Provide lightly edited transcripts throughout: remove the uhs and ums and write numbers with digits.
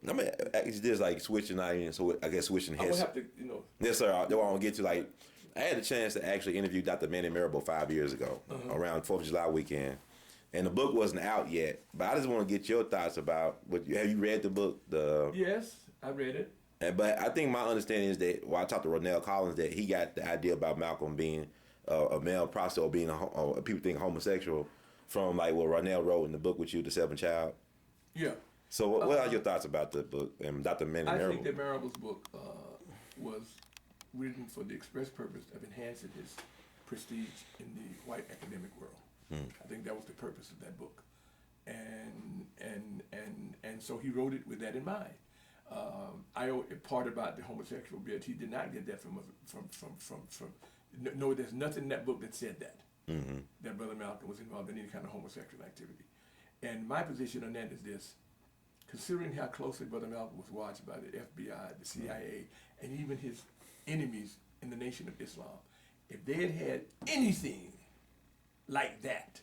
I mean, it's just like switching audience, so I guess switching heads. I would have to, you know. Yes, sir. That's what I want to get to. Like, I had the chance to actually interview Dr. Manning Marable 5 years ago, around 4th of July weekend. And the book wasn't out yet, but I just want to get your thoughts about have you read the book? Yes, I read it. But I think my understanding is that, I talked to Ronell Collins, that he got the idea about Malcolm being a male prostitute or being people think homosexual from like what Ronell wrote in the book with you, The Seventh Child. Yeah. So what are your thoughts about the book and Dr. Manning Marable? I think that Marable's book was written for the express purpose of enhancing his prestige in the white academic world. I think that was the purpose of that book, and so he wrote it with that in mind. Part about the homosexual bit, he did not get that from. No, there's nothing in that book that said that that Brother Malcolm was involved in any kind of homosexual activity. And my position on that is this: considering how closely Brother Malcolm was watched by the FBI, the CIA, and even his enemies in the Nation of Islam, if they had had anything like that,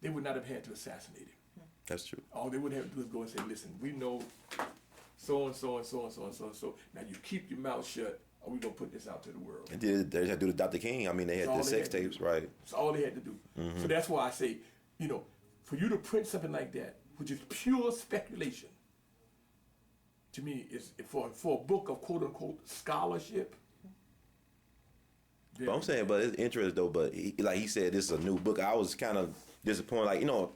they would not have had to assassinate him. That's true. All they would have to do is go and say, listen, we know so and so and so and so and so and so. Now you keep your mouth shut, or we're going to put this out to the world. And they had to do the Dr. King. I mean, they had the sex tapes, right? That's all they had to do. So that's why I say, you know, for you to print something like that, which is pure speculation, to me, is for a book of quote unquote scholarship. But I'm saying, but it's interesting though. But like he said, this is a new book. I was kind of disappointed. Like, you know,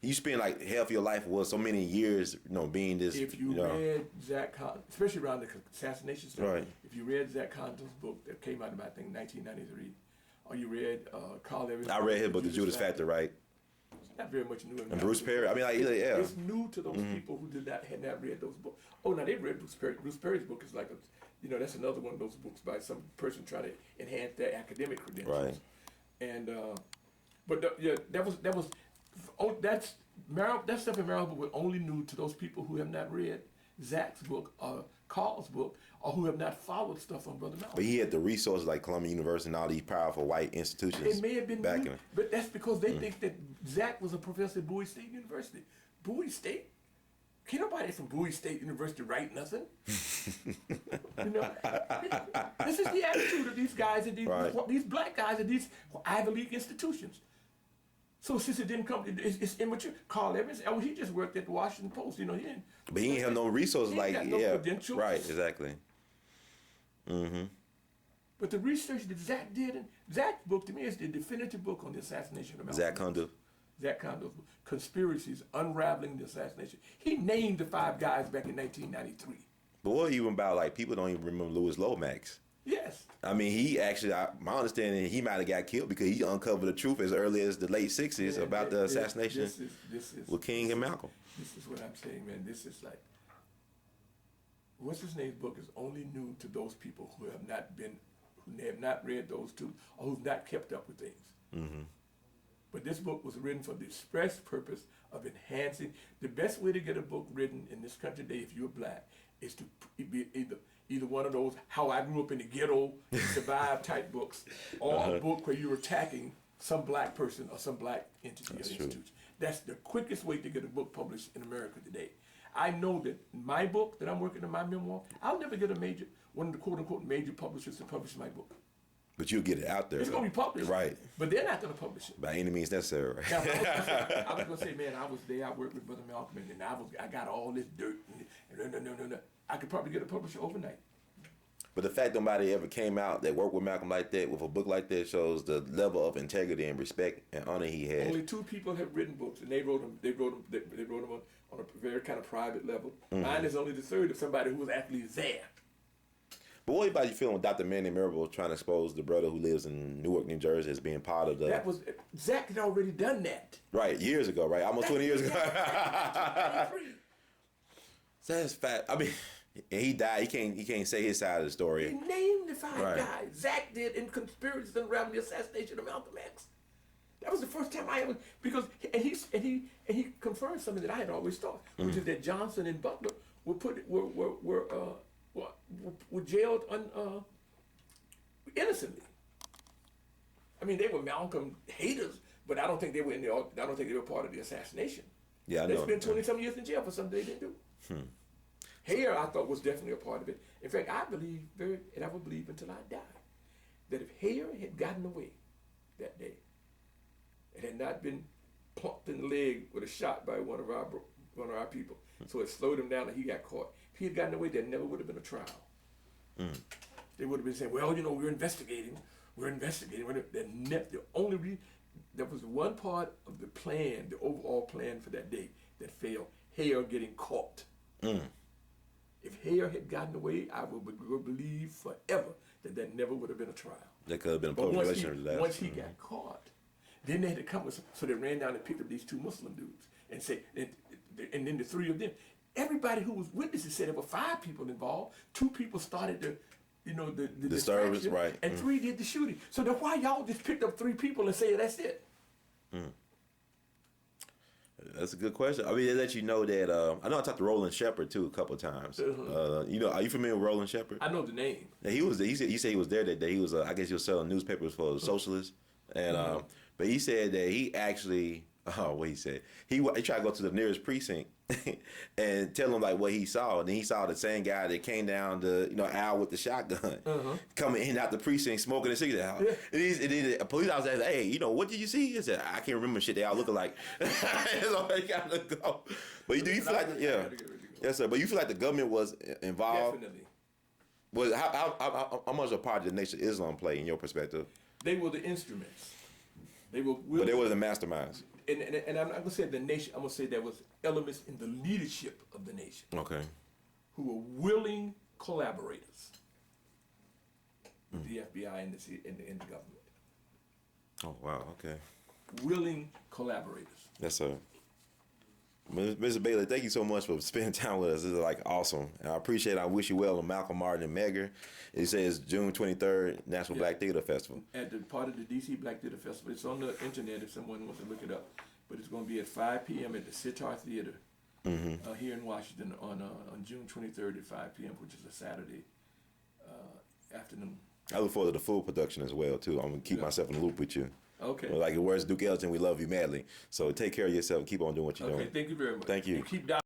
you spend like half of your life was so many years, you know, being this. If you read Zach Condon, especially around the assassination stuff, right? If you read Zach Condon's book that came out in I think 1993, or you read Carl Evans. I read his book, The Judas Factor, right? It's not very much new. And Bruce Perry. I mean, like, yeah. It's new to those people who had not read those books. Oh, now they've read Bruce Perry. Bruce Perry's book is like that's another one of those books by some person trying to enhance their academic credentials. Right. And that stuff in Marable was only new to those people who have not read Zach's book or Carl's book, or who have not followed stuff on Brother Malcolm. But he had the resources like Columbia University and all these powerful white institutions. It may have been new, but that's because they think that Zach was a professor at Bowie State University. Bowie State? Can't nobody from Bowie State University write nothing. You know, this is the attitude of these guys at these black guys at these Ivy League institutions. So since it didn't come, it's immature. Carl Evans, he just worked at the Washington Post. You know, he didn't. But he didn't have no resources he ain't got no credentials. Right, exactly. But the research that Zach did, and Zach's book to me is the definitive book on the assassination of Malcolm. Zach Condon. Zach Condon's book, Conspiracies, Unraveling the Assassination. He named the 5 guys back in 1993. But what even about, like, people don't even remember Louis Lomax? Yes. I mean, he actually, my understanding, he might have got killed because he uncovered the truth as early as the late 60s about the assassination with King and Malcolm. This is what I'm saying, man. This is like, what's his name's book is only new to those people who have not read those two, or who've not kept up with things. But this book was written for the express purpose of enhancing. The best way to get a book written in this country today, if you're black, is to be either one of those How I Grew Up in the Ghetto, Survive type books, or a book where you're attacking some black person or some black entity or institution. That's the quickest way to get a book published in America today. I know that in my book that I'm working on, my memoir, I'll never get one of the quote-unquote major publishers to publish my book. But you'll get it out there. It's going to be published. Right. But they're not going to publish it. By any means necessary. Right? Now, I was going to say, man, I was there, I worked with Brother Malcolm, and I got all this dirt. And I could probably get a publisher overnight. But the fact nobody ever came out that worked with Malcolm like that, with a book like that, shows the level of integrity and respect and honor he had. Only 2 people have written books, and they wrote them on a very kind of private level. Mine is only the 3rd of somebody who was actually there. But what about you feeling with Dr. Manning Marable trying to expose the brother who lives in Newark, New Jersey as being part of the... Zach had already done that. Right, years ago, right? Almost 20 years ago. So that's fact. I mean, he died. He can't say his side of the story. He named the 5 guys. Zach did in Conspiracies Unraveling the Assassination of Malcolm X. That was the first time I ever, because he confirmed something that I had always thought, which is that Johnson and Butler were jailed innocently. I mean, they were Malcolm haters, but I don't think they were part of the assassination. Yeah, I they know. spent 20-some years in jail for something they didn't do. Hair, I thought, was definitely a part of it. In fact, I believe, and I will believe until I die, that if hair had gotten away that day, it had not been plunked in the leg with a shot by one of our people, so it slowed him down and he got caught. If he had gotten away, there never would have been a trial. They would have been saying, well, we're investigating. The only reason, that was one part of the plan, the overall plan for that day that failed, Hare getting caught. If Hare had gotten away, I would believe forever that never would have been a trial. That could have been a But public relations disaster. once he got caught, then they had to come with, so they ran down and picked up these two Muslim dudes and say, and then the three of them, everybody who was witnesses said there were 5 people involved. 2 people started the disturbance, right? And 3 did the shooting. So then why y'all just picked up 3 people and say that's it? That's a good question. I mean, they let you know that I know I talked to Roland Shepard too a couple of times. Are you familiar with Roland Shepard? I know the name. Yeah, he said he was there that day. He was I guess he was selling newspapers for the socialists, and but he said that he actually what he said he tried to go to the nearest precinct and tell him like what he saw, and then he saw the same guy that came down to Al with the shotgun coming in out the precinct smoking a cigarette. And then a police officer said, "Hey, what did you see?" He said, "I can't remember shit. They all look alike." So he gotta go. But do you feel like yes sir? But you feel like the government was involved? Definitely. Was how much a part did the Nation of Islam play in your perspective? They were the instruments. But they were the masterminds. And I'm not gonna say the nation. I'm gonna say there was elements in the leadership of the nation. Okay. Who were willing collaborators with the FBI and the government. Oh wow. Okay. Willing collaborators. Yes sir. Mr. Bailey, thank you so much for spending time with us. This is awesome. And I appreciate it. I wish you well on Malcolm Martin and Medgar. It says June 23rd, National Black Theater Festival. At the part of the DC Black Theater Festival. It's on the internet if someone wants to look it up. But it's going to be at 5 p.m. at the Sitar Theater here in Washington on June 23rd at 5 p.m., which is a Saturday afternoon. I look forward to the full production as well, too. I'm going to keep myself in the loop with you. Okay. Like the words Duke Ellington, we love you madly. So take care of yourself and keep on doing what you're doing. Okay, thank you very much. Thank you. And keep down.